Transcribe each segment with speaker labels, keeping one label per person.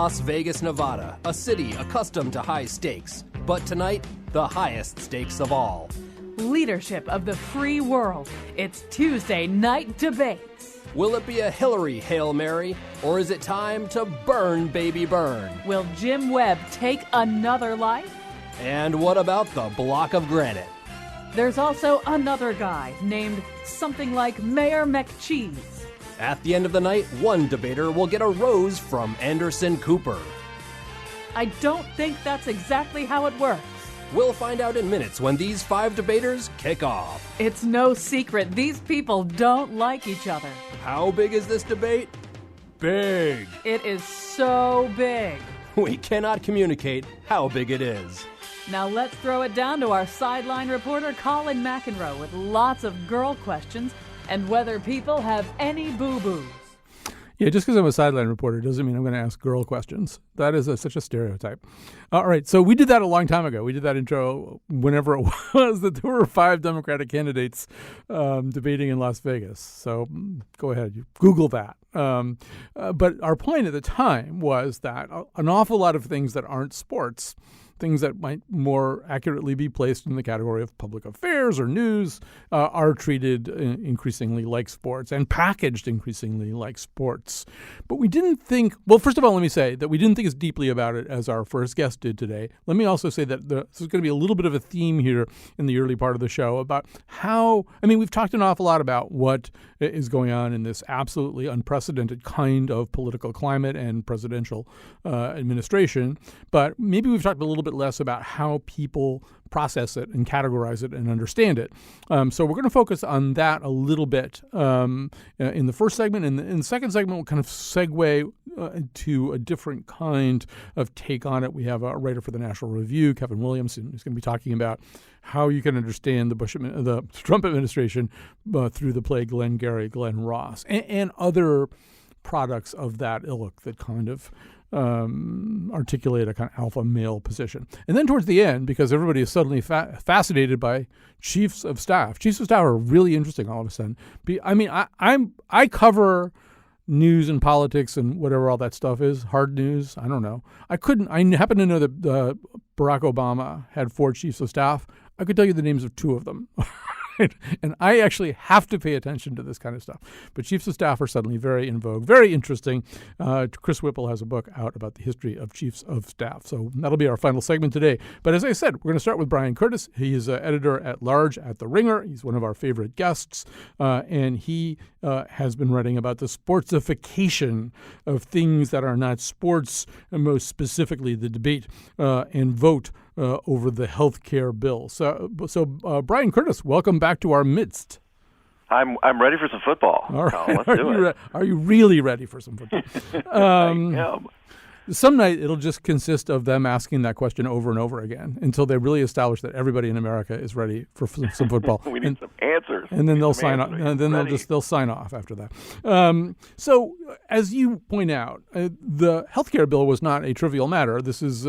Speaker 1: Las Vegas, Nevada, a city accustomed to high stakes. But tonight, the highest stakes of all.
Speaker 2: Leadership of the free world. It's Tuesday night debates.
Speaker 1: Will it be a Hillary Hail Mary, or is it time to burn, baby, burn?
Speaker 2: Will Jim Webb take another life?
Speaker 1: And what about the block of granite?
Speaker 2: There's also another guy named something like Mayor McCheese.
Speaker 1: At the end of the night, one debater will get a rose from Anderson Cooper.
Speaker 2: I don't think that's exactly how it works.
Speaker 1: We'll find out in minutes when these 5 debaters kick off.
Speaker 2: It's no secret these people don't like each other.
Speaker 1: How big is this debate? Big.
Speaker 2: It is so big.
Speaker 1: We cannot communicate how big it is.
Speaker 2: Now let's throw it down to our sideline reporter Colin McEnroe with lots of girl questions and whether people have any boo-boos.
Speaker 3: Yeah, just because I'm a sideline reporter doesn't mean I'm going to ask girl questions. That is such a stereotype. All right, so we did that a long time ago. We did that intro whenever it was that there were 5 Democratic candidates debating in Las Vegas. So go ahead, you Google that. But our point at the time was that an awful lot of things that aren't sports, things that might more accurately be placed in the category of public affairs or news, are treated increasingly like sports and packaged increasingly like sports. But we didn't think, well, first of all, let me say that we didn't think as deeply about it as our first guest did today. Let me also say that this is going to be a little bit of a theme here in the early part of the show about how, we've talked an awful lot about what is going on in this absolutely unprecedented kind of political climate and presidential administration, but maybe we've talked a little bit less about how people process it and categorize it and understand it. So we're going to focus on that a little bit in the first segment. And in the second segment, we'll kind of segue to a different kind of take on it. We have a writer for the National Review, Kevin Williamson, who's going to be talking about how you can understand the Trump administration through the play Glengarry Glen Ross and other products of that ilk that kind of articulate a kind of alpha male position. And then towards the end, because everybody is suddenly fascinated by chiefs of staff. Chiefs of staff are really interesting all of a sudden. I cover news and politics and whatever all that stuff is, hard news, I don't know. I happen to know that Barack Obama had 4 chiefs of staff. I could tell you the names of 2 of them. And I actually have to pay attention to this kind of stuff. But chiefs of staff are suddenly very in vogue, very interesting. Chris Whipple has a book out about the history of chiefs of staff. So that'll be our final segment today. But as I said, we're going to start with Brian Curtis. He is editor-at-large at The Ringer. He's one of our favorite guests. And he has been writing about the sportsification of things that are not sports, and most specifically the debate and vote over the health care bill. So Brian Curtis, welcome back to our midst.
Speaker 4: I'm ready for some football.
Speaker 3: All right.
Speaker 4: Colin, let's do it.
Speaker 3: Are you really ready for some football?
Speaker 4: I am.
Speaker 3: Some night it'll just consist of them asking that question over and over again until they really establish that everybody in America is ready for some football.
Speaker 4: We need some answers.
Speaker 3: And then they'll sign off. And then they'll sign off after that. So as you point out, the healthcare bill was not a trivial matter. This is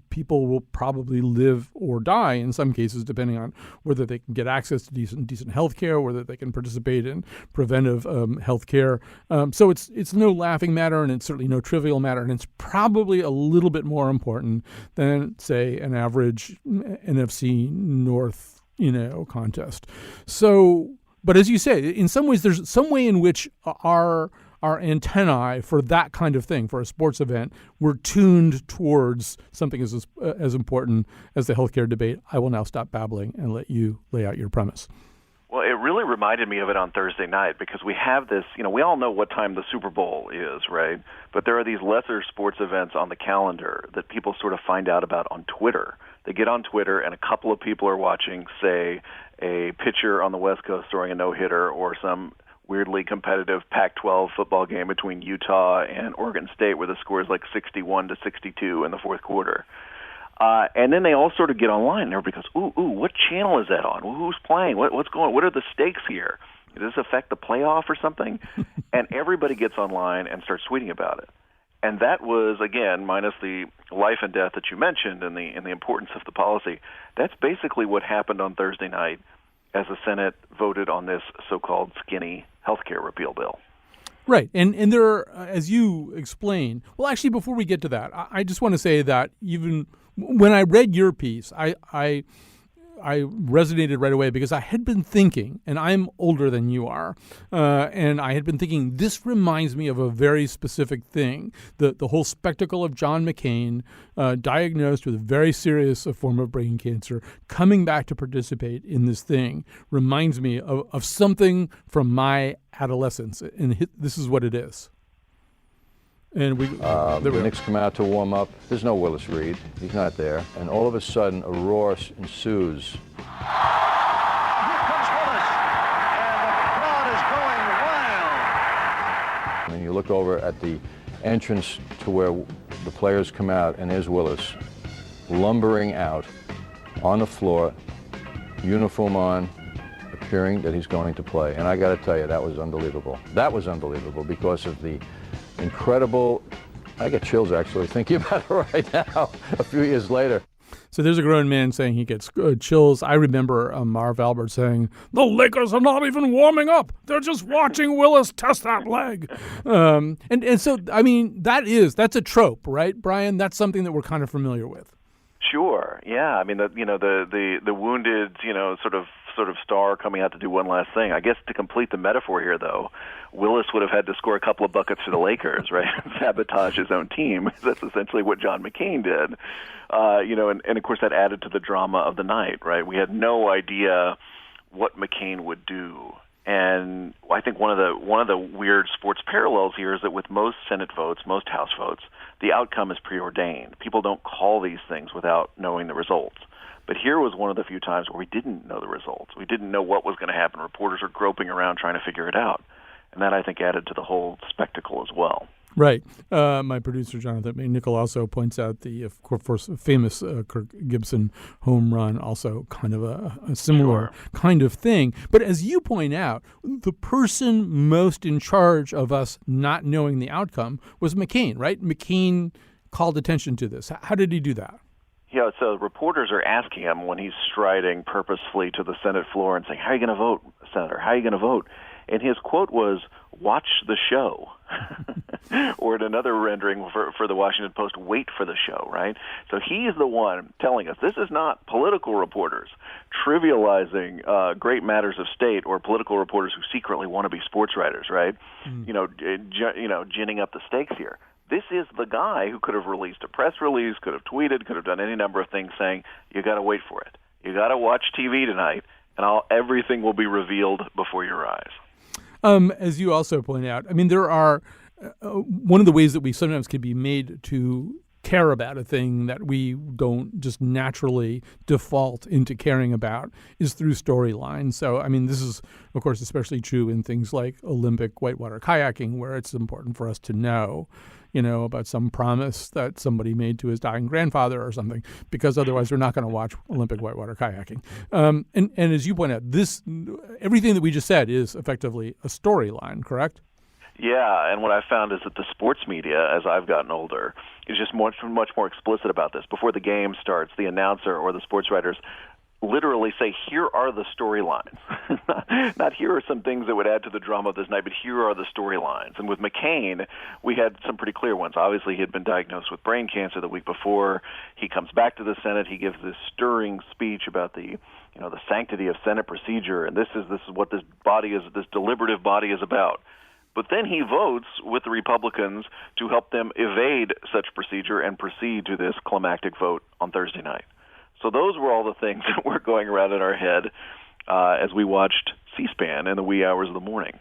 Speaker 3: people will probably live or die in some cases, depending on whether they can get access to decent health care, whether they can participate in preventive health care. So it's no laughing matter, and it's certainly no trivial matter, and it's probably a little bit more important than, say, an average NFC North, contest. So, but as you say, in some ways, there's some way in which our antennae for that kind of thing, for a sports event, were tuned towards something as important as the healthcare debate. I will now stop babbling and let you lay out your premise.
Speaker 4: Well, it really reminded me of it on Thursday night because we have this, we all know what time the Super Bowl is, right? But there are these lesser sports events on the calendar that people sort of find out about on Twitter. They get on Twitter and a couple of people are watching, say, a pitcher on the West Coast throwing a no-hitter or some weirdly competitive Pac-12 football game between Utah and Oregon State where the score is like 61-62 in the fourth quarter. And then they all sort of get online, and everybody goes, ooh, what channel is that on? Who's playing? What's going on? What are the stakes here? Does this affect the playoff or something? And everybody gets online and starts tweeting about it. And that was, again, minus the life and death that you mentioned and the importance of the policy, that's basically what happened on Thursday night as the Senate voted on this so-called skinny health care repeal bill.
Speaker 3: Right. And there are, as you explain, well, actually, before we get to that, I just want to say that even when I read your piece, I resonated right away because I had been thinking, and I'm older than you are, and I had been thinking, this reminds me of a very specific thing. The whole spectacle of John McCain, diagnosed with a very serious form of brain cancer, coming back to participate in this thing, reminds me of something from my adolescence, and this is what it is. And
Speaker 5: the Knicks come out to warm up. There's no Willis Reed. He's not there. And all of a sudden, a roar ensues.
Speaker 6: Here comes Willis, and the crowd is going wild.
Speaker 5: And you look over at the entrance to where the players come out, and there's Willis lumbering out on the floor, uniform on, appearing that he's going to play. And I got to tell you, that was unbelievable. That was unbelievable because of the incredible, I get chills actually thinking about it right now, a few years later.
Speaker 3: So there's a grown man saying he gets chills. I remember Marv Albert saying, the Lakers are not even warming up. They're just watching Willis test that leg. And so, I mean, that's a trope, right, Brian? That's something that we're kind of familiar with.
Speaker 4: Sure. Yeah. I mean, the wounded, sort of star coming out to do one last thing. I guess to complete the metaphor here, though, Willis would have had to score a couple of buckets for the Lakers, right? Sabotage his own team. That's essentially what John McCain did. And of course that added to the drama of the night, right? We had no idea what McCain would do. And I think one of the weird sports parallels here is that with most Senate votes, most House votes, the outcome is preordained. People don't call these things without knowing the results. But here was one of the few times where we didn't know the results. We didn't know what was going to happen. Reporters are groping around trying to figure it out. And that, I think, added to the whole spectacle as well.
Speaker 3: Right. My producer, Jonathan McNichol, also points out the, of course, famous Kirk Gibson home run, also kind of a similar kind of thing. But as you point out, the person most in charge of us not knowing the outcome was McCain, right? McCain called attention to this. How did he do that?
Speaker 4: Yeah, so reporters are asking him when he's striding purposefully to the Senate floor and saying, how are you going to vote, Senator? How are you going to vote? And his quote was, watch the show. Or in another rendering for the Washington Post, wait for the show, right? So he's the one telling us this is not political reporters trivializing great matters of state or political reporters who secretly want to be sports writers, right? Ginning up the stakes here. This is the guy who could have released a press release, could have tweeted, could have done any number of things saying, you got to wait for it. You got to watch TV tonight, and everything will be revealed before your eyes.
Speaker 3: As you also point out, I mean, there are one of the ways that we sometimes can be made to care about a thing that we don't just naturally default into caring about is through storylines. So, I mean, this is, of course, especially true in things like Olympic whitewater kayaking, where it's important for us to know, about some promise that somebody made to his dying grandfather or something, because otherwise we're not going to watch Olympic whitewater kayaking. And as you point out, everything that we just said is effectively a storyline, correct?
Speaker 4: Yeah, and what I found is that the sports media, as I've gotten older, is just much more explicit about this. Before the game starts, the announcer or the sports writers literally say, here are the storylines. Not here are some things that would add to the drama of this night, but here are the storylines. And with McCain, we had some pretty clear ones. Obviously, he had been diagnosed with brain cancer the week before. He comes back to the Senate. He gives this stirring speech about the sanctity of Senate procedure, and this is what this deliberative body is about. But then he votes with the Republicans to help them evade such procedure and proceed to this climactic vote on Thursday night. So those were all the things that were going around in our head as we watched C-SPAN in the wee hours of the morning.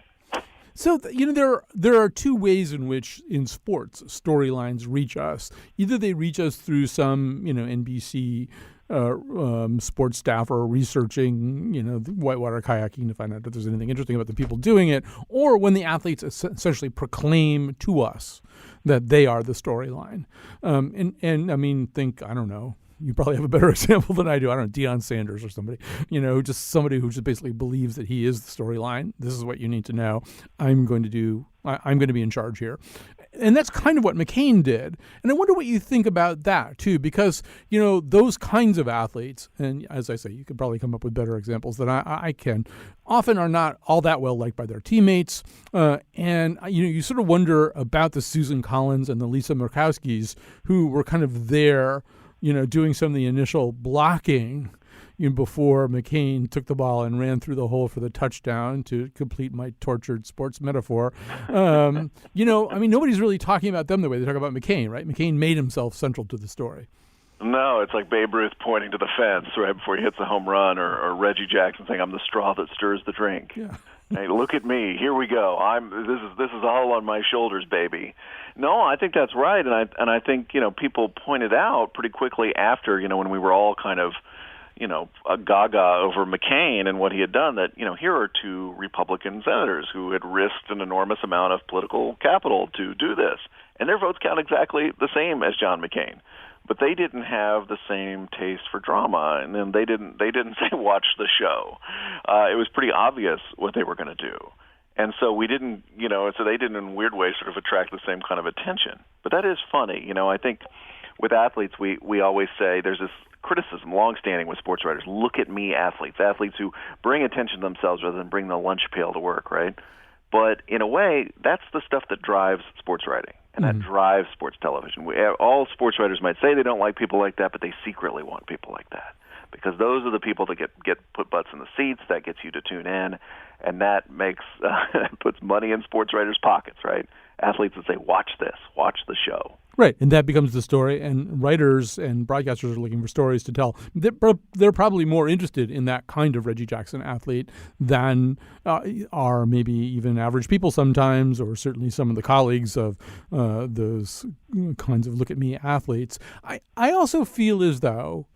Speaker 3: So, there are two ways in which, in sports, storylines reach us. Either they reach us through some, NBC sports staffer researching, the whitewater kayaking to find out if there's anything interesting about the people doing it, or when the athletes essentially proclaim to us that they are the storyline. And I mean, I don't know. You probably have a better example than I do. I don't know, Deion Sanders or somebody, just somebody who just basically believes that he is the storyline. This is what you need to know. I'm going to be in charge here. And that's kind of what McCain did. And I wonder what you think about that, too, because, those kinds of athletes, and as I say, you could probably come up with better examples than I can, often are not all that well liked by their teammates. And you sort of wonder about the Susan Collins and the Lisa Murkowskis who were kind of there, doing some of the initial blocking before McCain took the ball and ran through the hole for the touchdown, to complete my tortured sports metaphor. Nobody's really talking about them the way they talk about McCain, right? McCain made himself central to the story.
Speaker 4: No, it's like Babe Ruth pointing to the fence right before he hits a home run, or Reggie Jackson saying, "I'm the straw that stirs the drink."
Speaker 3: Yeah.
Speaker 4: Hey, look at me. Here we go. This is all on my shoulders, baby. No, I think that's right, and I think people pointed out pretty quickly after when we were all kind of a gaga over McCain and what he had done, that here are two Republican senators who had risked an enormous amount of political capital to do this, and their votes count exactly the same as John McCain. But they didn't have the same taste for drama, and then they didn't say watch the show. It was pretty obvious what they were going to do, and so we didn't, so they didn't in weird ways sort of attract the same kind of attention. But that is funny, I think with athletes we always say there's this criticism longstanding with sports writers: look at me, athletes who bring attention to themselves rather than bring the lunch pail to work, right? But in a way, that's the stuff that drives sports writing. And that drives sports television. All sports writers might say they don't like people like that, but they secretly want people like that, because those are the people that get put butts in the seats. That gets you to tune in, and that makes puts money in sports writers' pockets, right? Athletes would say, "Watch this, watch the show."
Speaker 3: Right, and that becomes the story, and writers and broadcasters are looking for stories to tell. They're probably more interested in that kind of Reggie Jackson athlete than are maybe even average people sometimes, or certainly some of the colleagues of those kinds of look-at-me athletes. I also feel as though,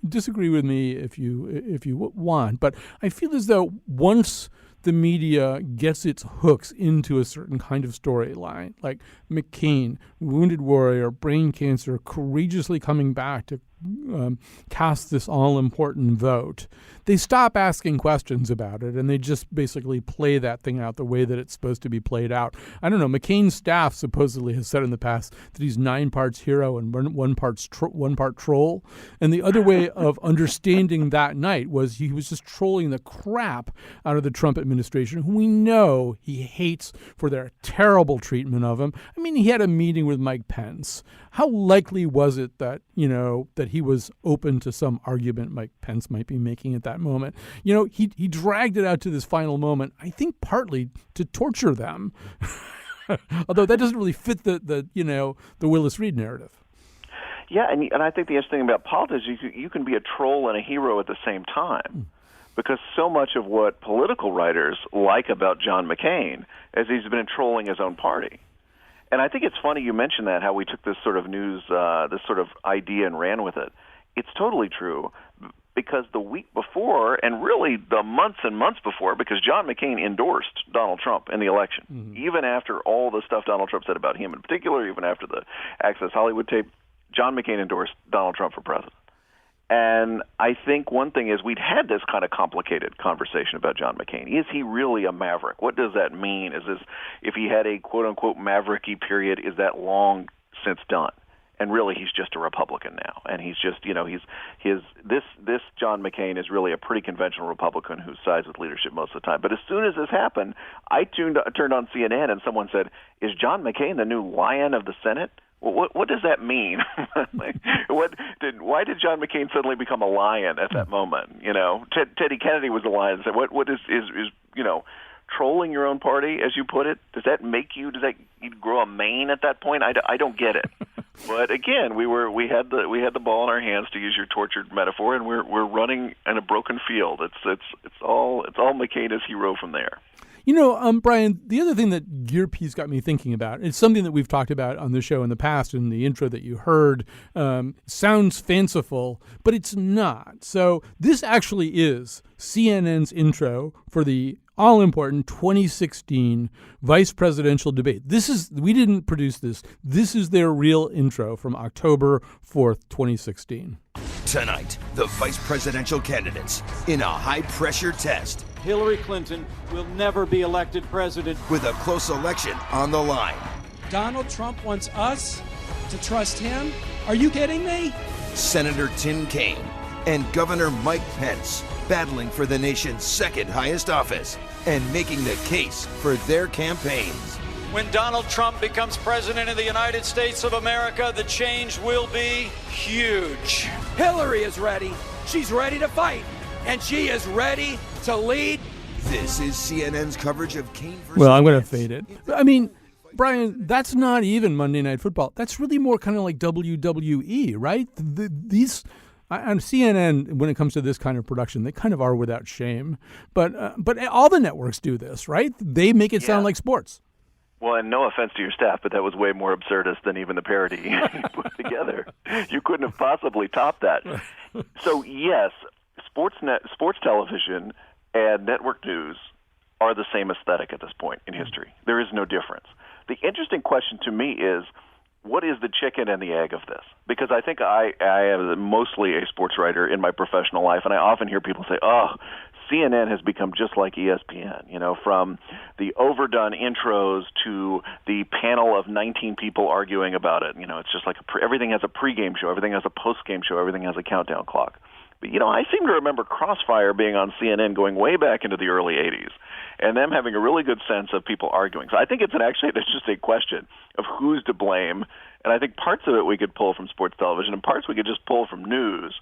Speaker 3: disagree with me if you want, but I feel as though once the media gets its hooks into a certain kind of storyline, like McCain, wounded warrior, brain cancer, courageously coming back to cast this all-important vote, they stop asking questions about it, and they just basically play that thing out the way that it's supposed to be played out. I don't know, McCain's staff supposedly has said in the past that he's 9 parts hero and one part troll, and the other way of understanding that night was he was just trolling the crap out of the Trump administration, who we know he hates for their terrible treatment of him. I mean, he had a meeting with Mike Pence. How likely was it that, that he was open to some argument Mike Pence might be making at that moment? He dragged it out to this final moment, I think partly to torture them, although that doesn't really fit the Willis Reed narrative.
Speaker 4: Yeah, and I think the interesting thing about politics is you can be a troll and a hero at the same time, because so much of what political writers like about John McCain is he's been trolling his own party. And I think it's funny you mentioned that, how we took this sort of news, this sort of idea and ran with it. It's totally true, because the week before, and really the months and months before, because John McCain endorsed Donald Trump in the election, even after all the stuff Donald Trump said about him in particular, even after the Access Hollywood tape, John McCain endorsed Donald Trump for president. And I think one thing is we'd had this kind of complicated conversation about John McCain. Is he really a maverick? What does that mean? Is this, if he had a quote-unquote mavericky period, is that long since done? And really, he's just a Republican now, and he's just, this John McCain is really a pretty conventional Republican who sides with leadership most of the time. But as soon as this happened, I turned on CNN, and someone said, "Is John McCain the new lion of the Senate?" Well, what does that mean? Why did John McCain suddenly become a lion at that moment? Teddy Kennedy was a lion. So what is trolling your own party, as you put it? Does that you grow a mane at that point? I don't get it. But again, we had the ball in our hands, to use your tortured metaphor, and we're running in a broken field. It's all McCain as hero from there.
Speaker 3: Brian, the other thing that your piece got me thinking about, it's something that we've talked about on the show in the past, in the intro that you heard, sounds fanciful, but it's not. So this actually is CNN's intro for the all-important 2016 vice presidential debate. We didn't produce this. This is their real intro from October 4th, 2016.
Speaker 7: Tonight, the vice presidential candidates in a high-pressure test.
Speaker 8: Hillary Clinton will never be elected president.
Speaker 7: With a close election on the line.
Speaker 8: Donald Trump wants us to trust him? Are you kidding me?
Speaker 7: Senator Tim Kaine and Governor Mike Pence battling for the nation's second highest office and making the case for their campaigns.
Speaker 9: When Donald Trump becomes president of the United States of America, the change will be huge.
Speaker 10: Hillary is ready. She's ready to fight. And she is ready to lead.
Speaker 7: This is CNN's coverage of Kaine versus
Speaker 3: Well, I'm going to
Speaker 7: Pence.
Speaker 3: fade it. I mean, Brian, that's not even Monday Night Football. That's really more kind of like WWE, right? These on CNN, when it comes to this kind of production, they kind of are without shame. But all the networks do this, right? They make it sound like sports.
Speaker 4: Well, and no offense to your staff, but that was way more absurdist than even the parody you put together. You couldn't have possibly topped that. So, yes, sports television and network news are the same aesthetic at this point in history. There is no difference. The interesting question to me is, what is the chicken and the egg of this? Because I think I am mostly a sports writer in my professional life, and I often hear people say, CNN has become just like ESPN, from the overdone intros to the panel of 19 people arguing about it. It's just like everything has a pregame show, everything has a postgame show, everything has a countdown clock. But, I seem to remember Crossfire being on CNN going way back into the early 80s and them having a really good sense of people arguing. So I think it's actually an interesting question of who's to blame. And I think parts of it we could pull from sports television and parts we could just pull from news.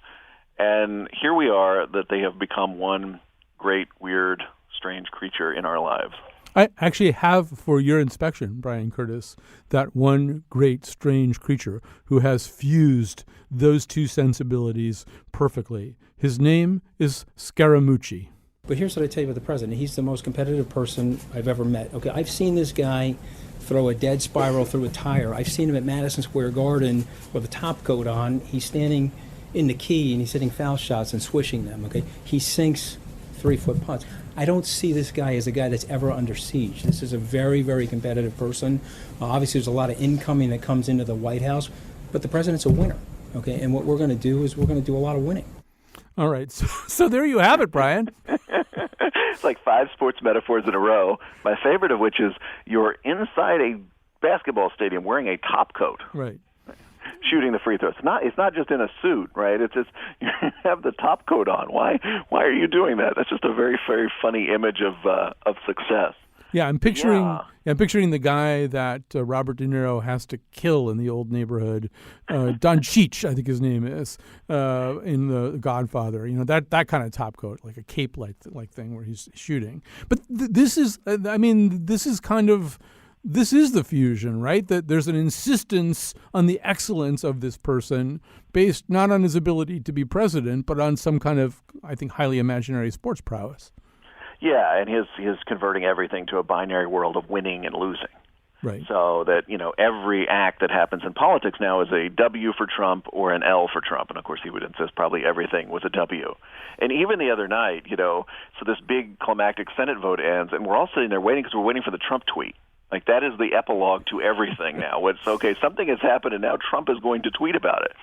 Speaker 4: And here we are that they have become one great, weird, strange creature in our lives.
Speaker 3: I actually have for your inspection, Brian Curtis, that one great, strange creature who has fused those two sensibilities perfectly. His name is Scaramucci.
Speaker 11: But here's what I tell you about the president. He's the most competitive person I've ever met. Okay, I've seen this guy throw a dead spiral through a tire. I've seen him at Madison Square Garden with a top coat on. He's standing in the key and he's hitting foul shots and swishing them. Okay, he sinks 3-foot putts. I don't see this guy as a guy that's ever under siege. This is a very, very competitive person. Obviously, there's a lot of incoming that comes into the White House, but the president's a winner. Okay, and what we're going to do is we're going to do a lot of winning.
Speaker 3: All right, so there you have it, Brian.
Speaker 4: It's like 5 sports metaphors in a row, my favorite of which is you're inside a basketball stadium wearing a top coat.
Speaker 3: Right.
Speaker 4: Shooting the free throws. It's not just in a suit, right? It's just you have the top coat on. Why are you doing that? That's just a very, very funny image of success.
Speaker 3: Yeah, I'm picturing the guy that Robert De Niro has to kill in The Old Neighborhood, Don Cheech, I think his name is, in The Godfather. That kind of top coat, like a cape like thing where he's shooting. But this is the fusion, right? That there's an insistence on the excellence of this person based not on his ability to be president, but on some kind of, I think, highly imaginary sports prowess.
Speaker 4: Yeah, and his converting everything to a binary world of winning and losing.
Speaker 3: Right.
Speaker 4: So that, every act that happens in politics now is a W for Trump or an L for Trump. And, of course, he would insist probably everything was a W. And even the other night, so this big climactic Senate vote ends, and we're all sitting there waiting because we're waiting for the Trump tweet. Like, that is the epilogue to everything now. It's, okay, something has happened, and now Trump is going to tweet about it.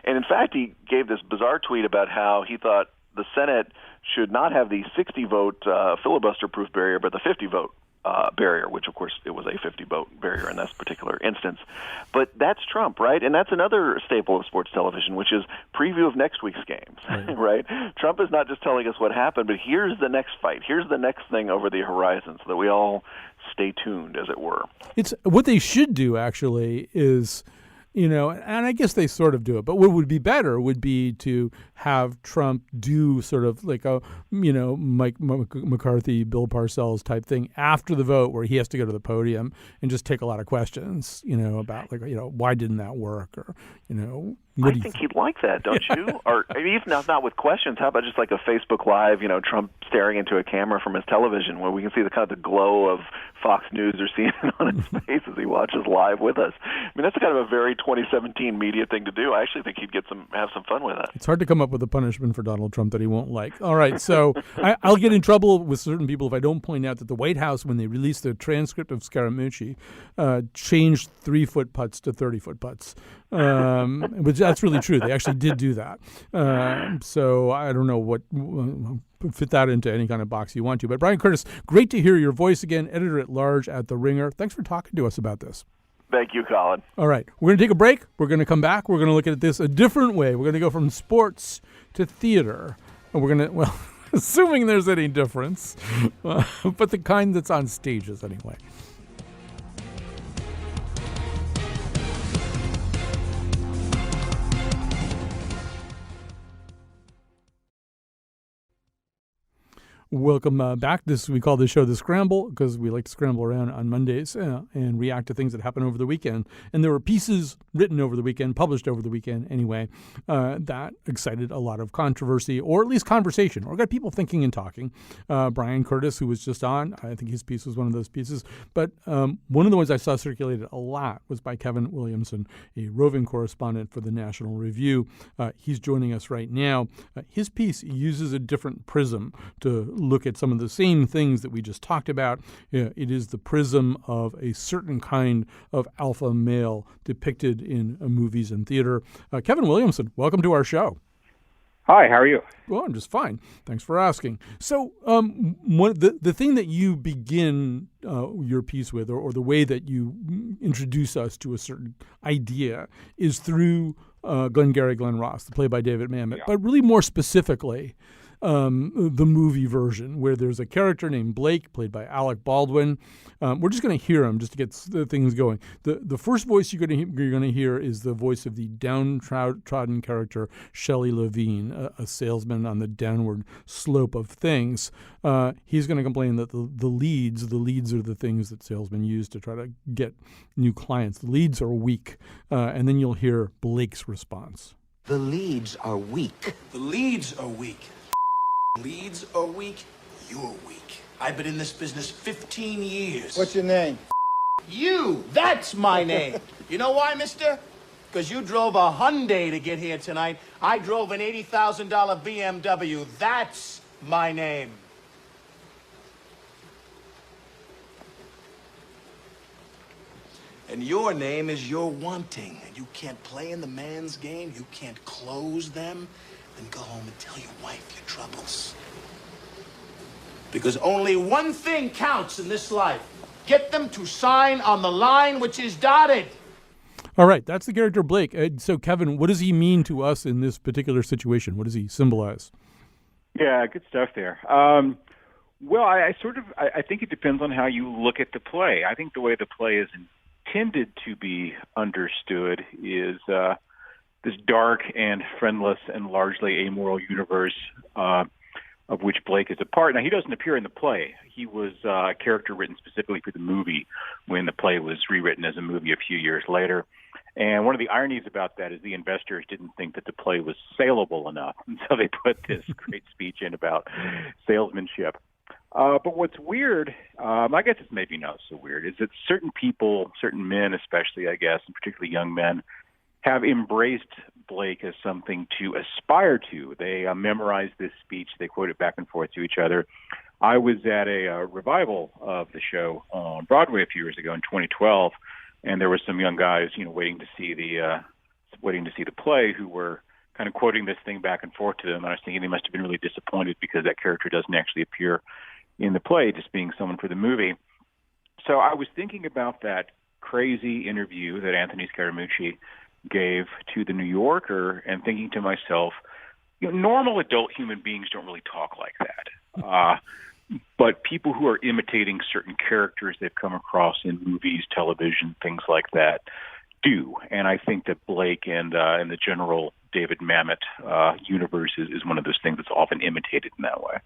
Speaker 4: And, in fact, he gave this bizarre tweet about how he thought the Senate should not have the 60-vote filibuster-proof barrier, but the 50-vote barrier, which, of course, it was a 50-vote barrier in this particular instance. But that's Trump, right? And that's another staple of sports television, which is preview of next week's games, right? Trump is not just telling us what happened, but here's the next fight. Here's the next thing over the horizon so that we all stay tuned, as it were.
Speaker 3: It's what they should do, actually, is... and I guess they sort of do it. But what would be better would be to have Trump do sort of like a, Mike McCarthy, Bill Parcells type thing after the vote where he has to go to the podium and just take a lot of questions, about why didn't that work? Or,
Speaker 4: I think he'd like that, don't you? Or even not with questions, how about just like a Facebook Live, Trump staring into a camera from his television where we can see the kind of the glow of Fox News or CNN on his face as he watches live with us. I mean, that's kind of a very 2017 media thing to do. I actually think he'd have some fun with that.
Speaker 3: It's hard to come up with a punishment for Donald Trump that he won't like. All right, so I'll get in trouble with certain people if I don't point out that the White House, when they released the transcript of Scaramucci, changed 3-foot putts to 30-foot putts. But that's really true. They actually did do that. So I don't know what fit that into any kind of box you want to. But Brian Curtis, great to hear your voice again, editor-at-large at The Ringer. Thanks for talking to us about this.
Speaker 4: Thank you, Colin.
Speaker 3: All right. We're going to take a break. We're going to come back. We're going to look at this a different way. We're going to go from sports to theater. And we're going to, well, assuming there's any difference, but the kind that's on stages anyway. Welcome back. We call this show The Scramble because we like to scramble around on Mondays and react to things that happen over the weekend. And there were pieces written over the weekend, published over the weekend anyway, that excited a lot of controversy or at least conversation or got people thinking and talking. Brian Curtis, who was just on, I think his piece was one of those pieces. But one of the ones I saw circulated a lot was by Kevin Williamson, a roving correspondent for the National Review. He's joining us right now. His piece uses a different prism to look at some of the same things that we just talked about. It is the prism of a certain kind of alpha male depicted in movies and theater. Kevin Williamson, welcome to our show.
Speaker 12: Hi, how are you?
Speaker 3: Well, I'm just fine. Thanks for asking. So the thing that you begin your piece with, or the way that you introduce us to a certain idea, is through Glengarry Glen Ross, the play by David Mamet, but really more specifically, the movie version, where there's a character named Blake, played by Alec Baldwin. We're just going to hear him just to get the things going. The first voice you're going to hear is the voice of the downtrodden character Shelley Levine, a salesman on the downward slope of things. He's going to complain that the leads are the things that salesmen use to try to get new clients. The leads are weak. And then you'll hear Blake's response.
Speaker 13: The leads are weak.
Speaker 10: The leads are weak. Leads are weak. You're weak. I've been in this business 15 years.
Speaker 14: What's your name?
Speaker 10: You. That's my name. You know why, mister? Because you drove a Hyundai to get here tonight. I drove an $80,000 BMW. That's my name. And your name is you're wanting. And you can't play in the man's game. You can't close them. Then go home and tell your wife your troubles. Because only one thing counts in this life. Get them to sign on the line which is dotted.
Speaker 3: All right, that's the character Blake. So, Kevin, what does he mean to us in this particular situation? What does he symbolize?
Speaker 12: Yeah, good stuff there. Well, I think it depends on how you look at the play. I think the way the play is intended to be understood is this dark and friendless and largely amoral universe of which Blake is a part. Now, he doesn't appear in the play. He was a character written specifically for the movie when the play was rewritten as a movie a few years later. And one of the ironies about that is the investors didn't think that the play was saleable enough, and so they put this great speech in about salesmanship. But what's weird, I guess it's maybe not so weird, is that certain people, certain men especially, I guess, and particularly young men, have embraced Blake as something to aspire to. They memorize this speech. They quote it back and forth to each other. I was at a revival of the show on Broadway a few years ago in 2012, and there were some young guys, waiting to see the play, who were kind of quoting this thing back and forth to them. And I was thinking they must have been really disappointed because that character doesn't actually appear in the play, just being someone for the movie. So I was thinking about that crazy interview that Anthony Scaramucci gave to the New Yorker and thinking to myself, normal adult human beings don't really talk like that. But people who are imitating certain characters they've come across in movies, television, things like that do. And I think that Blake and the general David Mamet universe is one of those things that's often imitated in that way.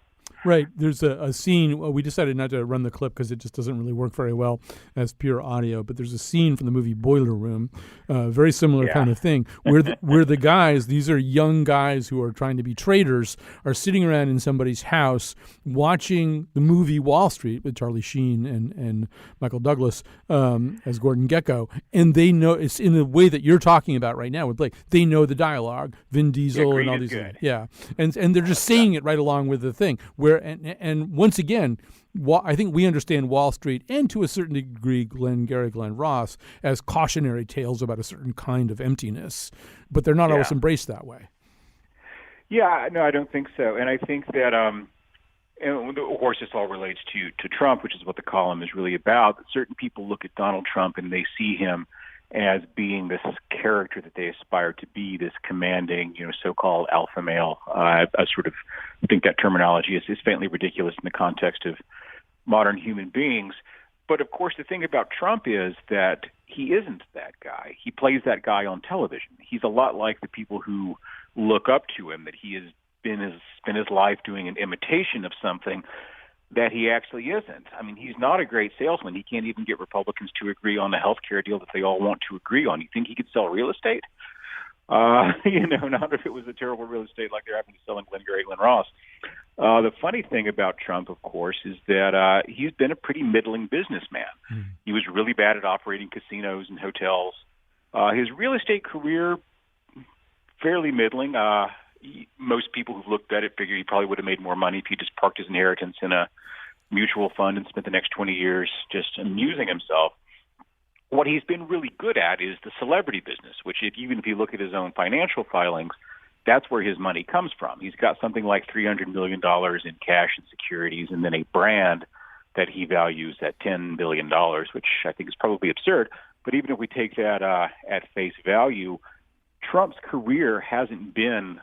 Speaker 3: Right. There's a scene. Well, we decided not to run the clip because it just doesn't really work very well as pure audio. But there's a scene from the movie Boiler Room, very similar kind of thing, where the guys, these are young guys who are trying to be traders, are sitting around in somebody's house watching the movie Wall Street with Charlie Sheen and Michael Douglas as Gordon Gekko, and they know it's in the way that you're talking about right now with Blake. They know the dialogue, Vin Diesel and all these things. Yeah, and they're just saying it right along with the thing. And once again, I think we understand Wall Street and to a certain degree Glengarry Glen Ross as cautionary tales about a certain kind of emptiness, but they're not always embraced that way.
Speaker 12: Yeah, no, I don't think so. And I think that And of course, this all relates to Trump, which is what the column is really about. Certain people look at Donald Trump and they see him as being this character that they aspire to be, this commanding, so-called alpha male. I sort of think that terminology is faintly ridiculous in the context of modern human beings. But of course, the thing about Trump is that he isn't that guy. He plays that guy on television. He's a lot like the people who look up to him, that he has spent his life doing an imitation of something that he actually isn't. I mean, he's not a great salesman. He can't even get Republicans to agree on the health care deal that they all want to agree on. You think he could sell real estate? Not if it was a terrible real estate like they're having to sell in Glengarry Glen Ross. The funny thing about Trump, of course, is that he's been a pretty middling businessman. He was really bad at operating casinos and hotels. His real estate career, fairly middling. Most people who've looked at it figure he probably would have made more money if he just parked his inheritance in a mutual fund and spent the next 20 years just amusing himself. What he's been really good at is the celebrity business, which even if you look at his own financial filings, that's where his money comes from. He's got something like $300 million in cash and securities, and then a brand that he values at $10 billion, which I think is probably absurd. But even if we take that at face value, Trump's career hasn't been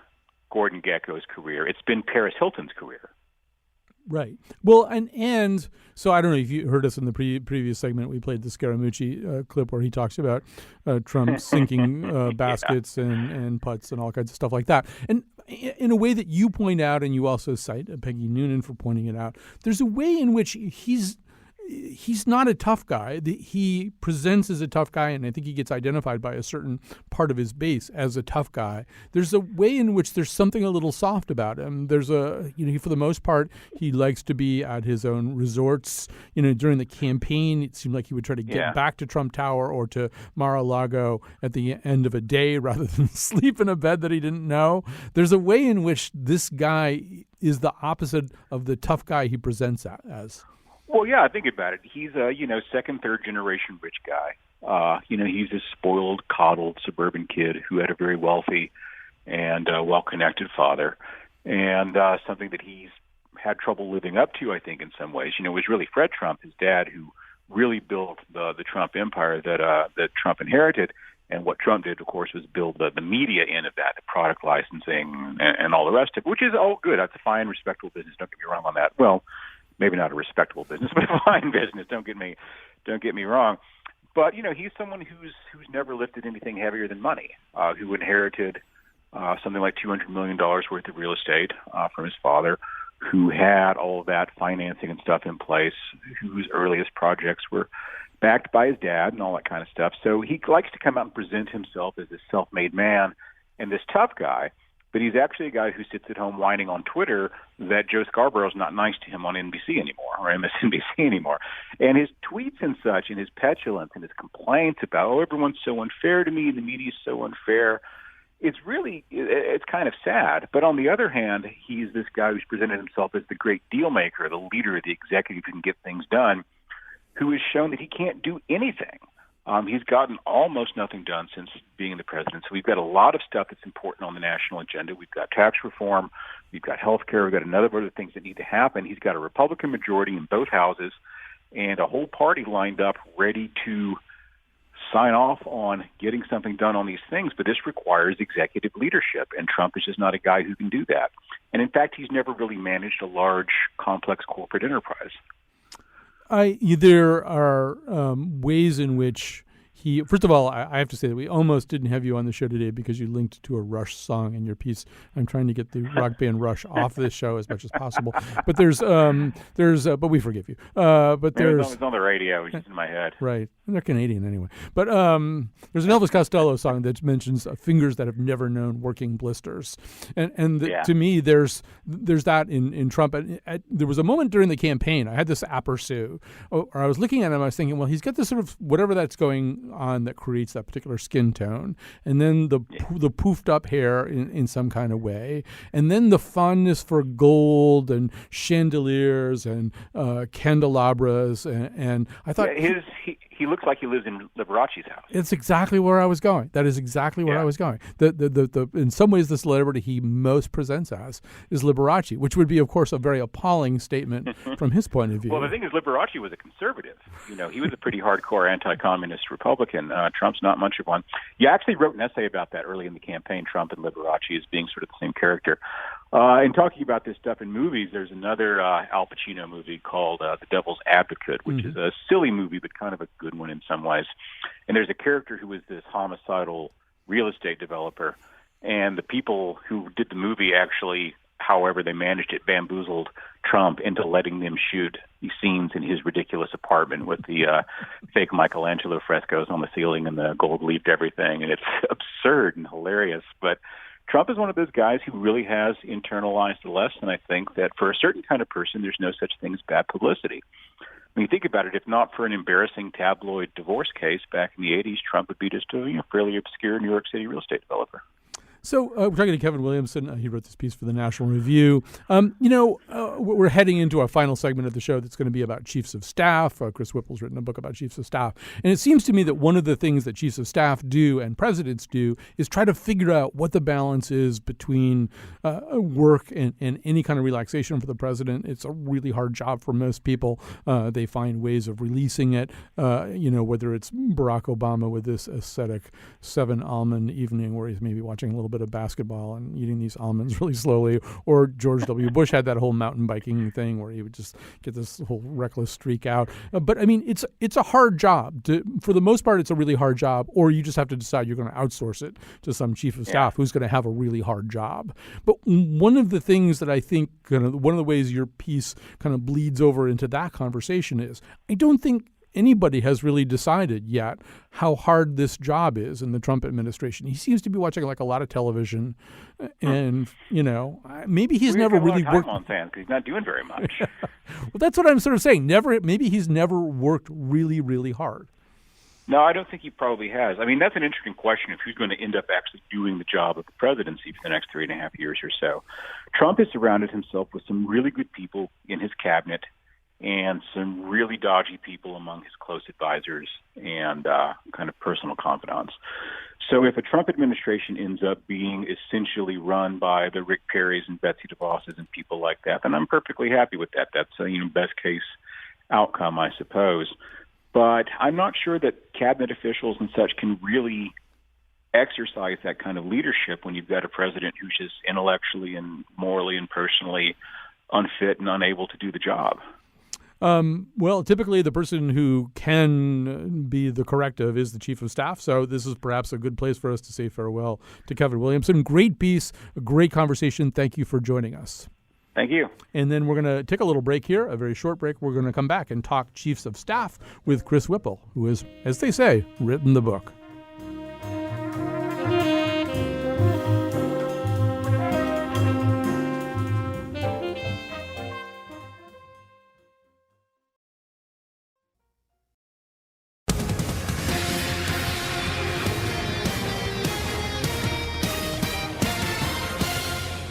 Speaker 12: Gordon Gekko's career. It's been Paris Hilton's career.
Speaker 3: Right. Well, and so I don't know if you heard us in the previous segment. We played the Scaramucci clip where he talks about Trump sinking baskets and putts and all kinds of stuff like that. And in a way that you point out, and you also cite Peggy Noonan for pointing it out, there's a way in which he's not a tough guy. He presents as a tough guy, and I think he gets identified by a certain part of his base as a tough guy. There's a way in which there's something a little soft about him. There's for the most part, he likes to be at his own resorts. During the campaign, it seemed like he would try to get back to Trump Tower or to Mar-a-Lago at the end of a day rather than sleep in a bed that he didn't know. There's a way in which this guy is the opposite of the tough guy he presents as.
Speaker 12: Well, yeah, think about it. He's a, second, third generation rich guy. He's a spoiled, coddled suburban kid who had a very wealthy and well-connected father, and something that he's had trouble living up to, I think, in some ways. It was really Fred Trump, his dad, who really built the Trump empire that Trump inherited. And what Trump did, of course, was build the media end of that, the product licensing and all the rest of it, which is all good. That's a fine, respectable business. Don't get me wrong on that. Well, maybe not a respectable business, but a fine business. Don't get me wrong. But he's someone who's never lifted anything heavier than money. Who inherited something like $200 million worth of real estate from his father, who had all of that financing and stuff in place, whose earliest projects were backed by his dad and all that kind of stuff. So he likes to come out and present himself as this self-made man and this tough guy. But he's actually a guy who sits at home whining on Twitter that Joe Scarborough's not nice to him on NBC anymore or MSNBC anymore. And his tweets and such and his petulance and his complaints about, everyone's so unfair to me, the media's so unfair, it's kind of sad. But on the other hand, he's this guy who's presented himself as the great deal maker, the leader, the executive who can get things done, who has shown that he can't do anything. He's gotten almost nothing done since being the president. So we've got a lot of stuff that's important on the national agenda. We've got tax reform. We've got health care. We've got a number of other things that need to happen. He's got a Republican majority in both houses and a whole party lined up ready to sign off on getting something done on these things. But this requires executive leadership, and Trump is just not a guy who can do that. And in fact, he's never really managed a large, complex corporate enterprise.
Speaker 3: There are ways in which first of all, I have to say that we almost didn't have you on the show today because you linked to a Rush song in your piece. I'm trying to get the rock band Rush off this show as much as possible. But but we forgive you. But
Speaker 12: it's on the radio. It's just in my head.
Speaker 3: Right. And they're Canadian anyway. But there's an Elvis Costello song that mentions fingers that have never known working blisters. To me, there's that in Trump. There was a moment during the campaign, I had this aperçu, or I was looking at him, I was thinking, well, he's got this sort of whatever that's going on that creates that particular skin tone, and then the poofed up hair in some kind of way, and then the fondness for gold and chandeliers and candelabras, and I thought
Speaker 12: he He looks like he lives in Liberace's house.
Speaker 3: It's exactly where I was going. That is exactly where I was going. The in some ways, the celebrity he most presents as is Liberace, which would be, of course, a very appalling statement from his point of view.
Speaker 12: Well, the thing is, Liberace was a conservative. He was a pretty hardcore anti-communist Republican. Trump's not much of one. You actually wrote an essay about that early in the campaign, Trump and Liberace as being sort of the same character. In talking about this stuff in movies, there's another Al Pacino movie called The Devil's Advocate, which is a silly movie, but kind of a good one in some ways. And there's a character who is this homicidal real estate developer, and the people who did the movie actually, however they managed it, bamboozled Trump into letting them shoot these scenes in his ridiculous apartment with the fake Michelangelo frescoes on the ceiling and the gold-leafed everything. And it's absurd and hilarious, but Trump is one of those guys who really has internalized the lesson, I think, that for a certain kind of person, there's no such thing as bad publicity. When you think about it, if not for an embarrassing tabloid divorce case back in the 80s, Trump would be just a fairly obscure New York City real estate developer.
Speaker 3: So we're talking to Kevin Williamson. He wrote this piece for the National Review. We're heading into our final segment of the show that's going to be about chiefs of staff. Chris Whipple's written a book about chiefs of staff. And it seems to me that one of the things that chiefs of staff do and presidents do is try to figure out what the balance is between work and any kind of relaxation for the president. It's a really hard job for most people. They find ways of releasing it, whether it's Barack Obama with this ascetic 7-almond evening where he's maybe watching a little bit of basketball and eating these almonds really slowly, or George W. Bush had that whole mountain biking thing where he would just get this whole reckless streak out. But I mean, it's a hard job. For the most part, it's a really hard job, or you just have to decide you're going to outsource it to some chief of staff who's going to have a really hard job. But one of the things that I think one of the ways your piece kind of bleeds over into that conversation is I don't think anybody has really decided yet how hard this job is in the Trump administration. He seems to be watching like a lot of television, and maybe he's never really worked
Speaker 12: on fans because he's not doing very much.
Speaker 3: Well, that's what I'm sort of saying. Maybe he's never worked really, really hard.
Speaker 12: No, I don't think he probably has. I mean, that's an interesting question of who's going to end up actually doing the job of the presidency for the next 3.5 years or so. Trump has surrounded himself with some really good people in his cabinet and some really dodgy people among his close advisors and kind of personal confidants. So if a Trump administration ends up being essentially run by the Rick Perrys and Betsy DeVosses and people like that, then I'm perfectly happy with that. That's a best case outcome, I suppose. But I'm not sure that cabinet officials and such can really exercise that kind of leadership when you've got a president who's just intellectually and morally and personally unfit and unable to do the job.
Speaker 3: Well, typically the person who can be the corrective is the chief of staff. So this is perhaps a good place for us to say farewell to Kevin Williamson. Great piece, a great conversation. Thank you for joining us.
Speaker 12: Thank you.
Speaker 3: And then we're going to take a little break here, a very short break. We're going to come back and talk chiefs of staff with Chris Whipple, who has, as they say, written the book.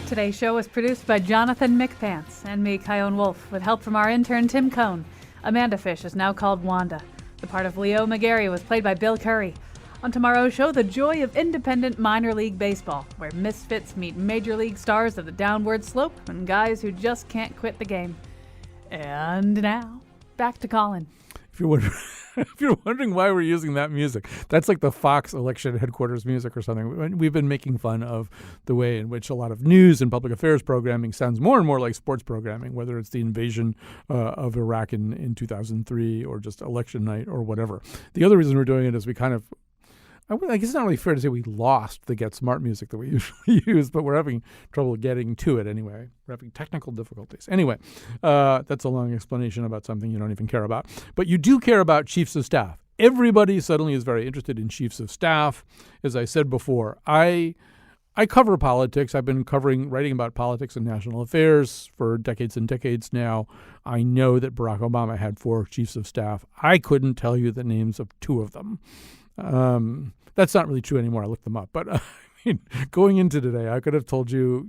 Speaker 2: Today's show was produced by Jonathan McPants and me, Kyone Wolf, with help from our intern Tim Cohn. Amanda Fish is now called Wanda. The part of Leo McGarry was played by Bill Curry. On tomorrow's show, the joy of independent minor league baseball, where misfits meet major league stars of the downward slope and guys who just can't quit the game. And now, back to Colin.
Speaker 3: If you're wondering why we're using that music, that's like the Fox election headquarters music or something. We've been making fun of the way in which a lot of news and public affairs programming sounds more and more like sports programming, whether it's the invasion of Iraq in 2003 or just election night or whatever. The other reason we're doing it is we kind of, I guess it's not really fair to say we lost the Get Smart music that we usually use, but we're having trouble getting to it anyway. We're having technical difficulties. Anyway, that's a long explanation about something you don't even care about. But you do care about chiefs of staff. Everybody suddenly is very interested in chiefs of staff. As I said before, I cover politics. I've been writing about politics and national affairs for decades and decades now. I know that Barack Obama had 4 chiefs of staff. I couldn't tell you the names of 2 of them. That's not really true anymore. I looked them up. But going into today, I could have told you,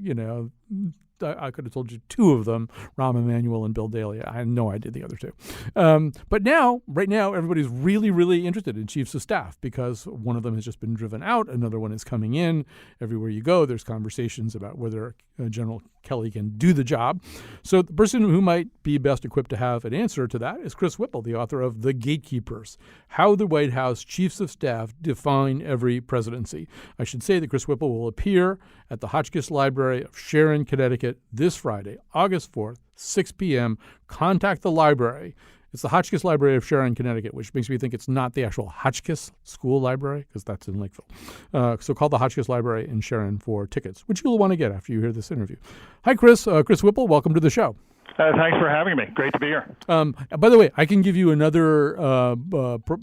Speaker 3: I could have told you two of them, Rahm Emanuel and Bill Daley. I had no idea the other two. But right now, everybody's really, really interested in chiefs of staff because one of them has just been driven out. Another one is coming in. Everywhere you go, there's conversations about whether General Kelly can do the job. So the person who might be best equipped to have an answer to that is Chris Whipple, the author of The Gatekeepers, How the White House Chiefs of Staff Define Every Presidency. I should say that Chris Whipple will appear at the Hotchkiss Library of Sharon, Connecticut this Friday, August 4th, 6 p.m. Contact the library. It's the Hotchkiss Library of Sharon, Connecticut, which makes me think it's not the actual Hotchkiss School Library, because that's in Lakeville. So call the Hotchkiss Library in Sharon for tickets, which you'll want to get after you hear this interview. Hi, Chris. Chris Whipple, welcome to the show.
Speaker 14: Thanks for having me. Great to be here.
Speaker 3: By the way, I can give you another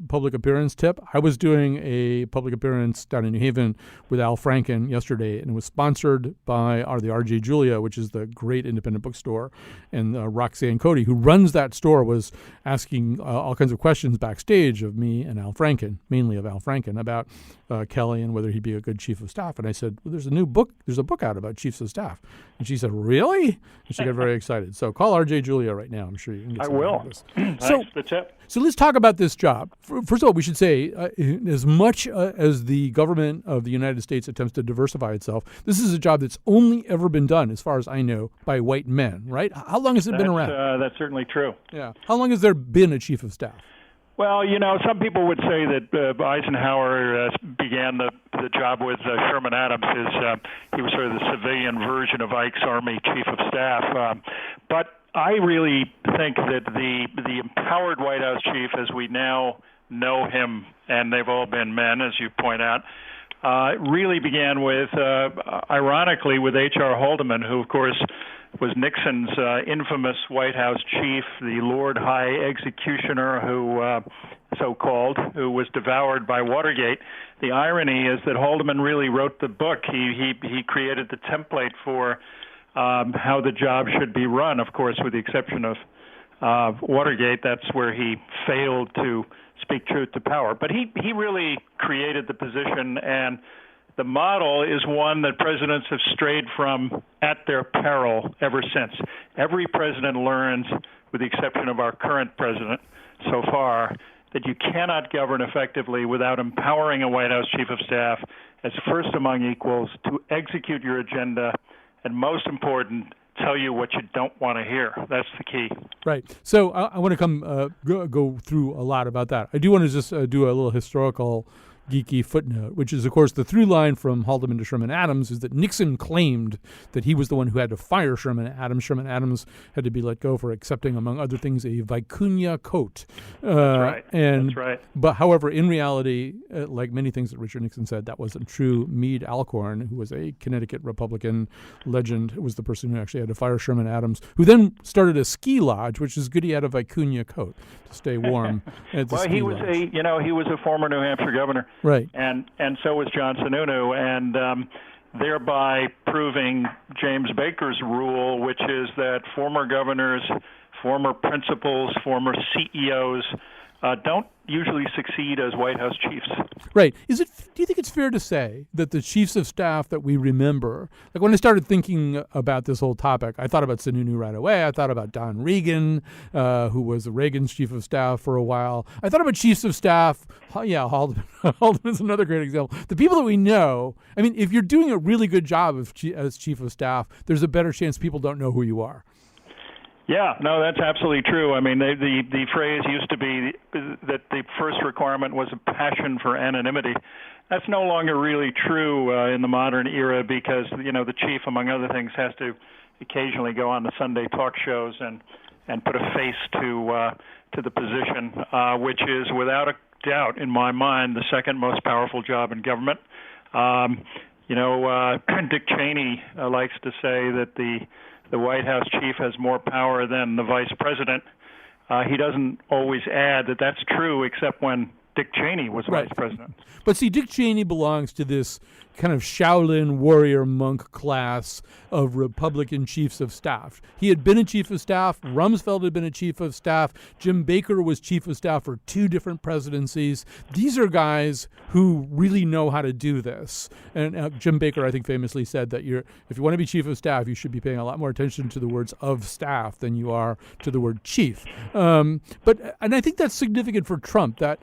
Speaker 3: public appearance tip. I was doing a public appearance down in New Haven with Al Franken yesterday, and it was sponsored by the R.J. Julia, which is the great independent bookstore. And Roxanne Cody, who runs that store, was asking all kinds of questions backstage of me and Al Franken, mainly of Al Franken, about Kelly and whether he'd be a good chief of staff. And I said, well, there's a book out about chiefs of staff. And she said, really? And she got very excited. So call R.J. Julia right now. I'm sure you can get something out of this.
Speaker 14: Thanks for the tip.
Speaker 3: So let's talk about this job. First of all, we should say, as much as the government of the United States attempts to diversify itself, this is a job that's only ever been done, as far as I know, by white men, right? How long has it been around?
Speaker 14: That's certainly true.
Speaker 3: Yeah. How long has there been a chief of staff?
Speaker 14: Well, some people would say that Eisenhower began the job with Sherman Adams. He was sort of the civilian version of Ike's Army Chief of Staff. But I really think that the empowered White House chief, as we now know him, and they've all been men, as you point out, really began with, ironically, with H.R. Haldeman, who, of course, was Nixon's infamous White House chief, the Lord High Executioner, so-called, who was devoured by Watergate. The irony is that Haldeman really wrote the book. He created the template for how the job should be run, of course, with the exception of Watergate. That's where he failed to speak truth to power. But he really created the position, and the model is one that presidents have strayed from at their peril ever since. Every president learns, with the exception of our current president so far, that you cannot govern effectively without empowering a White House chief of staff as first among equals to execute your agenda, and most important, tell you what you don't want to hear. That's the key.
Speaker 3: Right. So I want to go through a lot about that. I do want to just do a little historical geeky footnote, which is, of course, the through line from Haldeman to Sherman Adams is that Nixon claimed that he was the one who had to fire Sherman Adams. Sherman Adams had to be let go for accepting, among other things, a vicuña coat.
Speaker 14: That's right.
Speaker 3: But, however, in reality, like many things that Richard Nixon said, that wasn't true. Meade Alcorn, who was a Connecticut Republican legend, was the person who actually had to fire Sherman Adams, who then started a ski lodge, which is good he had a vicuña coat to stay warm.
Speaker 14: Well, he was a former New Hampshire governor.
Speaker 3: Right.
Speaker 14: And so was John Sununu, and thereby proving James Baker's rule, which is that former governors, former principals, former CEOs don't usually succeed as White House chiefs.
Speaker 3: Right. Do you think it's fair to say that the chiefs of staff that we remember, like when I started thinking about this whole topic, I thought about Sununu right away. I thought about Don Regan, who was Reagan's chief of staff for a while. I thought about chiefs of staff. Yeah, Haldeman's another great example. The people that we know, I mean, if you're doing a really good job as chief of staff, there's a better chance people don't know who you are.
Speaker 14: Yeah, no, that's absolutely true. I mean, the phrase used to be that the first requirement was a passion for anonymity. That's no longer really true in the modern era because, the chief, among other things, has to occasionally go on the Sunday talk shows and put a face to the position, which is without a doubt, in my mind, the second most powerful job in government. Dick Cheney likes to say that the White House chief has more power than the vice president. He doesn't always add that that's true, except when Dick Cheney was vice president.
Speaker 3: But see, Dick Cheney belongs to this kind of Shaolin warrior monk class of Republican chiefs of staff. He had been a chief of staff. Rumsfeld had been a chief of staff. Jim Baker was chief of staff for 2 different presidencies. These are guys who really know how to do this. And Jim Baker, I think, famously said that if you want to be chief of staff, you should be paying a lot more attention to the words of staff than you are to the word chief. And I think that's significant for Trump, that,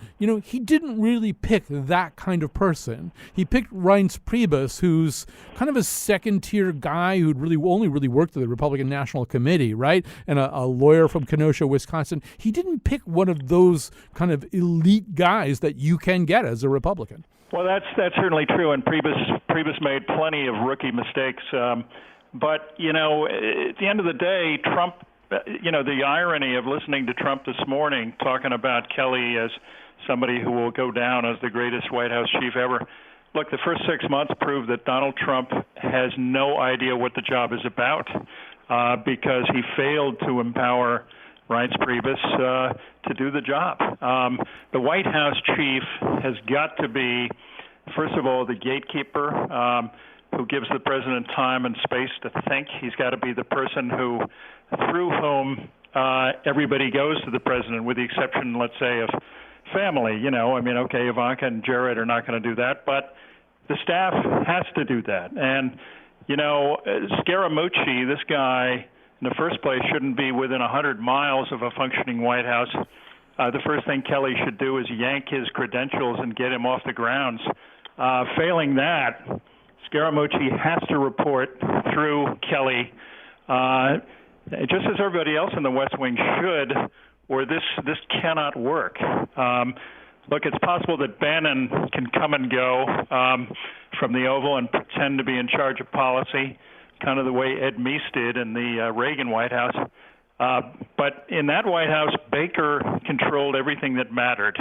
Speaker 3: he didn't really pick that kind of person. He picked Reince Priebus, who's kind of a second-tier guy who'd only really worked at the Republican National Committee, right? And a lawyer from Kenosha, Wisconsin. He didn't pick one of those kind of elite guys that you can get as a Republican.
Speaker 14: Well, that's certainly true, and Priebus made plenty of rookie mistakes. But, at the end of the day, Trump, the irony of listening to Trump this morning talking about Kelly as somebody who will go down as the greatest White House chief ever. Look, the first 6 months proved that Donald Trump has no idea what the job is about because he failed to empower Reince Priebus to do the job. The White House chief has got to be, first of all, the gatekeeper who gives the president time and space to think. He's got to be the person through whom everybody goes to the president, with the exception, let's say, of family. Ivanka and Jared are not going to do that, but the staff has to do that. And, Scaramucci, this guy, in the first place, shouldn't be within 100 miles of a functioning White House. The first thing Kelly should do is yank his credentials and get him off the grounds. Failing that, Scaramucci has to report through Kelly, just as everybody else in the West Wing should, or this cannot work. Look, it's possible that Bannon can come and go from the Oval and pretend to be in charge of policy, kind of the way Ed Meese did in the Reagan White House. But in that White House, Baker controlled everything that mattered,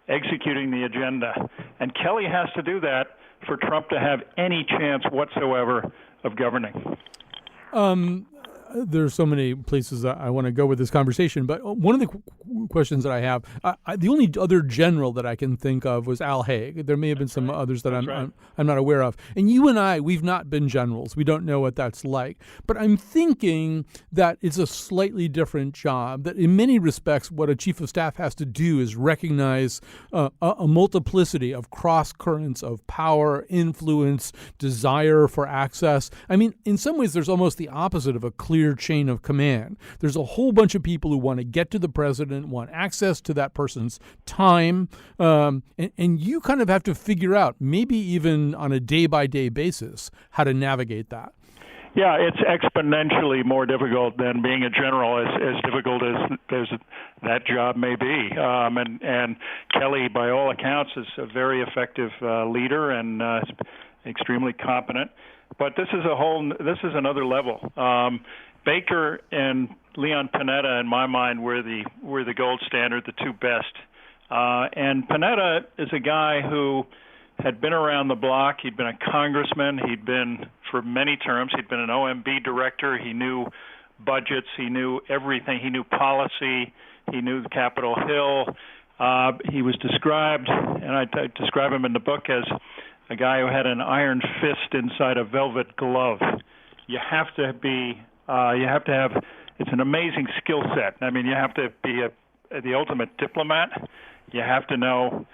Speaker 14: executing the agenda. And Kelly has to do that for Trump to have any chance whatsoever of governing.
Speaker 3: There's so many places I want to go with this conversation, but one of the questions that I have, the only other general that I can think of was Al Haig. There may have been some others that I'm not aware of. And you and I, we've not been generals. We don't know what that's like. But I'm thinking that it's a slightly different job, that in many respects what a chief of staff has to do is recognize a multiplicity of cross currents of power, influence, desire for access. I mean, in some ways, there's almost the opposite of a clear chain of command. There's a whole bunch of people who want to get to the president, want access to that person's time, and you kind of have to figure out, maybe even on a day-by-day basis, how to navigate that.
Speaker 14: Yeah, it's exponentially more difficult than being a general, as difficult as that job may be. And Kelly, by all accounts, is a very effective leader and extremely competent. But this is another level. Baker and Leon Panetta, in my mind, were the gold standard, the two best. And Panetta is a guy who had been around the block. He'd been a congressman. He'd been, for many terms, he'd been an OMB director. He knew budgets. He knew everything. He knew policy. He knew Capitol Hill. He was described, and I describe him in the book, as a guy who had an iron fist inside a velvet glove. You have to have, it's an amazing skill set. I mean, you have to be the ultimate diplomat. You have to know,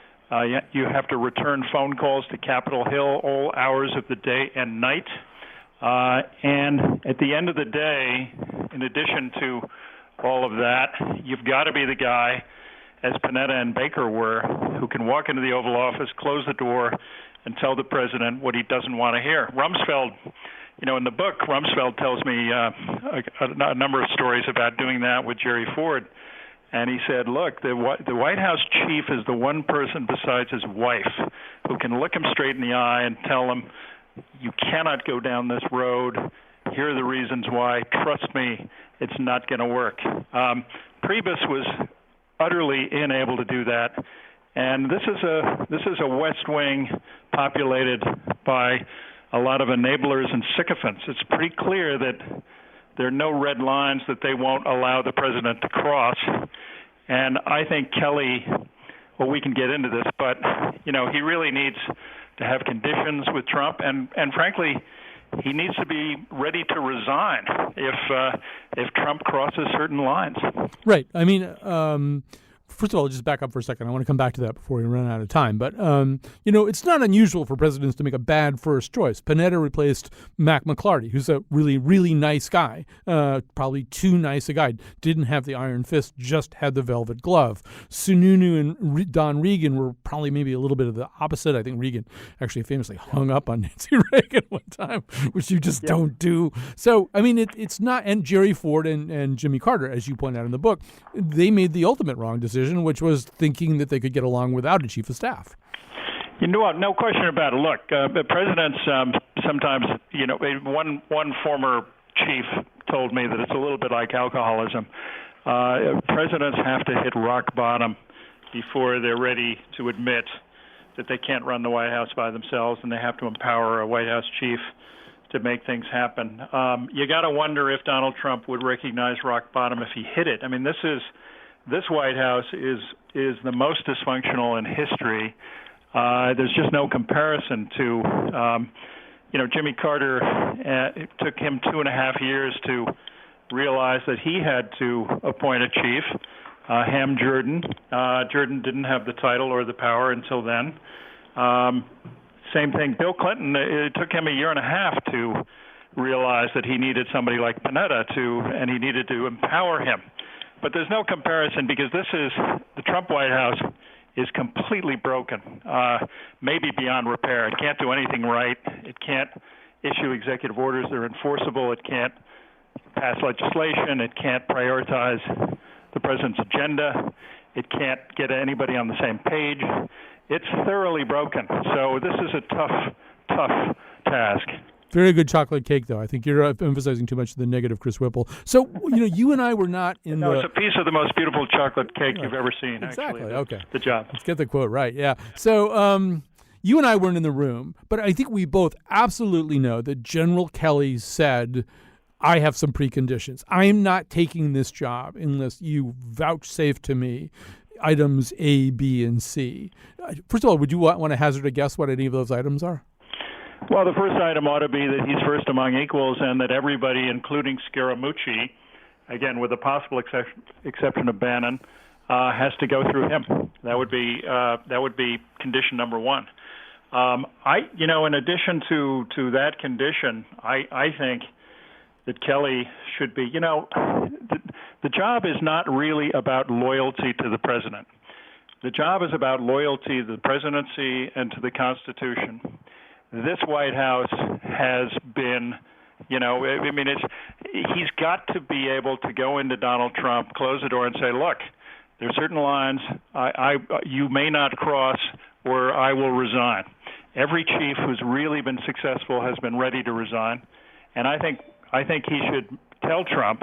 Speaker 14: you have to return phone calls to Capitol Hill all hours of the day and night. And at the end of the day, in addition to all of that, you've got to be the guy, as Panetta and Baker were, who can walk into the Oval Office, close the door, and tell the president what he doesn't want to hear. Rumsfeld, in the book, Rumsfeld tells me a number of stories about doing that with Jerry Ford. And he said, look, the White House chief is the one person besides his wife who can look him straight in the eye and tell him, you cannot go down this road. Here are the reasons why. Trust me, it's not going to work. Priebus was utterly unable to do that. And this is a West Wing populated by a lot of enablers and sycophants. It's pretty clear that there are no red lines that they won't allow the president to cross. And I think Kelly well, we can get into this, but, he really needs to have conditions with Trump, and frankly, he needs to be ready to resign if Trump crosses certain lines.
Speaker 3: Right. I mean, first of all, just back up for a second. I want to come back to that before we run out of time. But, it's not unusual for presidents to make a bad first choice. Panetta replaced Mac McLarty, who's a really, really nice guy, probably too nice a guy. Didn't have the iron fist, just had the velvet glove. Sununu and Don Regan were probably maybe a little bit of the opposite. I think Regan actually famously hung up on Nancy Reagan one time, which you just don't do. So, I mean, it's not – and Jerry Ford and Jimmy Carter, as you point out in the book, they made the ultimate wrong decision, which was thinking that they could get along without a chief of staff.
Speaker 14: You know what? No question about it. Look, presidents sometimes, one former chief told me that it's a little bit like alcoholism. Presidents have to hit rock bottom before they're ready to admit that they can't run the White House by themselves, and they have to empower a White House chief to make things happen. You got to wonder if Donald Trump would recognize rock bottom if he hit it. I mean, this White House is the most dysfunctional in history. There's just no comparison to, Jimmy Carter. It took him 2.5 years to realize that he had to appoint a chief, Ham Jordan. Jordan didn't have the title or the power until then. Same thing, Bill Clinton. It took him 1.5 years to realize that he needed somebody like Panetta and he needed to empower him. But there's no comparison because the Trump White House is completely broken, maybe beyond repair. It can't do anything right. It can't issue executive orders that are enforceable. It can't pass legislation. It can't prioritize the president's agenda. It can't get anybody on the same page. It's thoroughly broken. So this is a tough task.
Speaker 3: Very good chocolate cake, though. I think you're emphasizing too much the negative, Chris Whipple. So, you and I were not in
Speaker 14: it's a piece of the most beautiful chocolate cake you've ever seen,
Speaker 3: exactly.
Speaker 14: Actually.
Speaker 3: Okay.
Speaker 14: The job.
Speaker 3: Let's get the quote right, yeah. So, you and I weren't in the room, but I think we both absolutely know that General Kelly said, I have some preconditions. I am not taking this job unless you vouchsafe to me items A, B, and C. First of all, would you want to hazard a guess what any of those items are?
Speaker 14: Well, the first item ought to be that he's first among equals and that everybody, including Scaramucci, again, with the possible exception of Bannon, has to go through him. That would be condition number one. In addition to that condition, I think that Kelly should be, the job is not really about loyalty to the president. The job is about loyalty to the presidency and to the Constitution. This White House has been, he's got to be able to go into Donald Trump, close the door and say, look, there are certain lines you may not cross or I will resign. Every chief who's really been successful has been ready to resign. And I think he should tell Trump,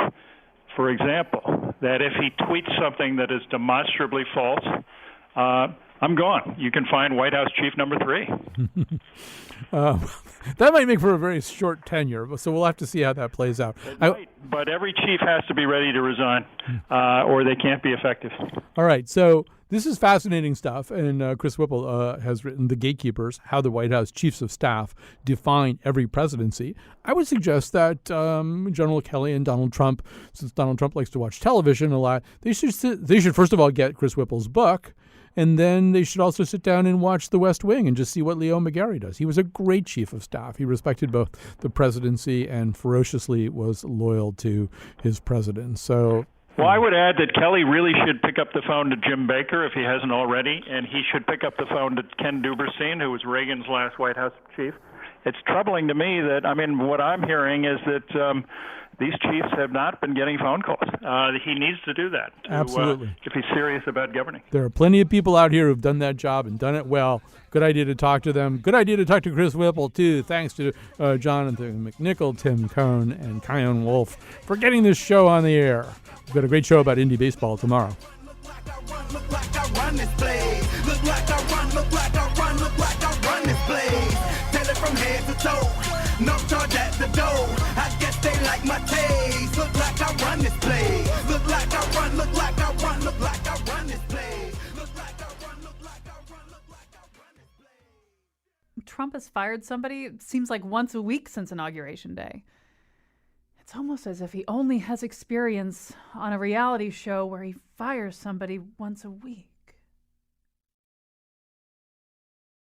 Speaker 14: for example, that if he tweets something that is demonstrably false, I'm gone. You can find White House chief number 3.
Speaker 3: That might make for a very short tenure, so we'll have to see how that plays out.
Speaker 14: But every chief has to be ready to resign, or they can't be effective.
Speaker 3: All right, so this is fascinating stuff, and Chris Whipple has written The Gatekeepers, How the White House Chiefs of Staff Define Every Presidency. I would suggest that General Kelly and Donald Trump, since Donald Trump likes to watch television a lot, they should first of all get Chris Whipple's book, and then they should also sit down and watch The West Wing and just see what Leo McGarry does. He was a great chief of staff. He respected both the presidency and ferociously was loyal to his president. So,
Speaker 14: well, I would add that Kelly really should pick up the phone to Jim Baker if he hasn't already, and he should pick up the phone to Ken Duberstein, who was Reagan's last White House chief. It's troubling to me that, what I'm hearing is that these chiefs have not been getting phone calls. He needs to do that
Speaker 3: Absolutely.
Speaker 14: If he's serious about governing.
Speaker 3: There are plenty of people out here who've done that job and done it well. Good idea to talk to them. Good idea to talk to Chris Whipple, too. Thanks to Jonathan McNichol, Tim Cohn, and Kion Wolf for getting this show on the air. We've got a great show about Indy baseball tomorrow.
Speaker 15: Look like I run this place. Look like I run, look like I run, look like I run this place. Tell it from head to toe. No charge at the door. I guess they like my taste. Look like I run this place. Look like I run, look like I run, look like I run this place. Look like I run, look
Speaker 2: Trump has fired somebody, it seems like once a week since Inauguration Day. It's almost as if he only has experience on a reality show where he fires somebody once a week.